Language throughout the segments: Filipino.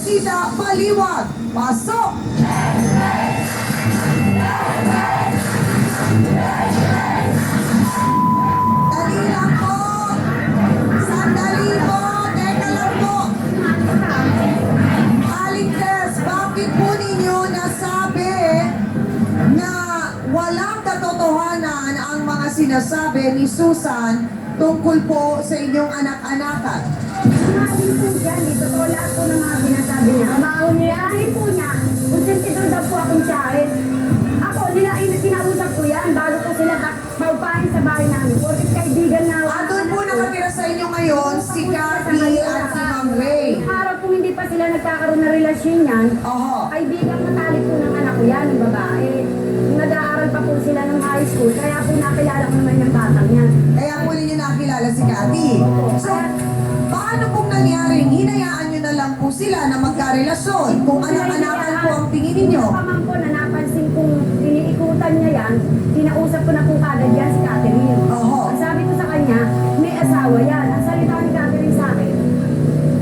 Teresita Baliwag. Pasok! Dali lang po! Sandali po! Teka lang po! Aling Tess, bakit po ninyo nasabi na walang katotohanan ang mga sinasabi ni Susan tungkol po sa inyong anak-anakan? Sinabi po dyan, totoo lahat po ng mga sinasabi niya. Mabaho niya, ayahin po niya, kung sentidor daw po akong tiyahin. Ako, kinausap ko yan, bago po sila paupahin sa bahay namin. Porkit kaibigan na ako. Andun po nakatira sa inyo ngayon si Cathy at si Ma'am Ray. Araw kung hindi pa sila nagkakaroon ng relasyon yan, Oho. kaibigan matalik po ng anak ko yan, ng babae. Nag-aaral pa po sila ng high school, kaya po nakilala ko naman yung batang yan. Kaya po ninyo nakilala si Cathy. So, paano pong nangyaring hinayaan nyo na lang po sila na magkarelasyon kung anak-anakan po ang tingin ninyo? Yung pamang ko na napansin kong iniikutan niya yan, kinausap ko na po kagad yan si Catherine. Oho. Ang sabi ko sa kanya, may asawa yan. Ang salita ni Catherine sa akin,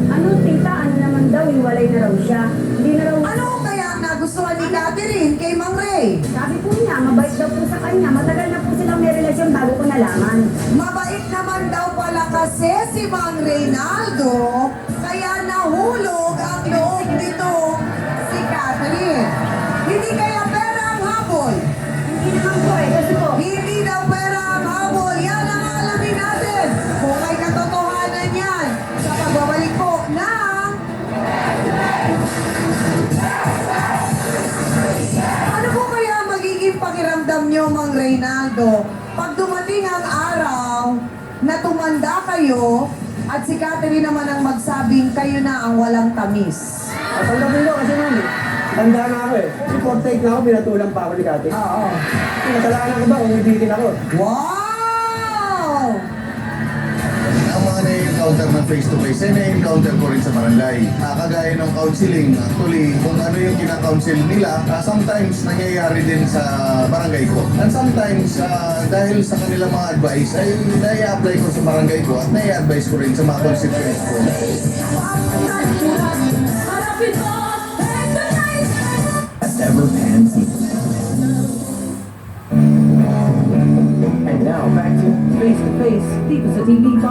ano tita, ano naman daw, hiwalay na raw siya. Hindi na raw, Ano kaya ang nagustuhan ni Catherine kay Mang Ray? sabi po niya, mabait daw po sa kanya. Matagal na po silang may relasyon bago ko nalaman. Mabait naman daw pala kasi si Mang Reynaldo, kaya nahulog ang loob nito si Catherine. Hindi kaya pera ang habol. Hindi naman po kasi po, Hindi daw pera ang habol. Yan ang alamin natin. Kung may katotohanan yan sa pagbabalik po ng... Ano po kaya magiging pakiramdam nyo, Mang Reynaldo, pag dumating ang araw na tumanda kayo at si Catherine naman ang magsabing kayo na ang walang tamis? Tanggapin ko kasi mami, tanda na ako eh. Si 48 na ako, pinatulang pa ako ni Kati. Oo. Kasalanan ko ba kung ibitin ako? Wow! Ang mga na-encounter na face-to-face ay na-encounter ko rin sa barangay. Kagaya ng counseling, actually, kung ano yung kina-counsel nila, sometimes nangyayari din sa barangay ko. And sometimes, dahil sa kanilang mga advice, ay nai-apply ko sa barangay ko at nai-advise ko rin sa mga constituents ko. As ever pansy. And now back to Face to Face, dito sa TV5.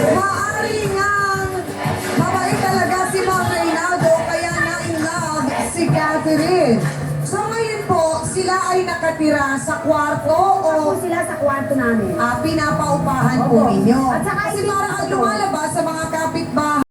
Maaari ngang mabait talaga si Mang Reynaldo kaya na-inlove si Catherine. So ngayon po, sila ay nakatira sa kwarto ako o sila sa kwarto namin. pinapaupahan po Opo. ninyo. At saka Kasi hindi parang pa ang ito. lumalabas,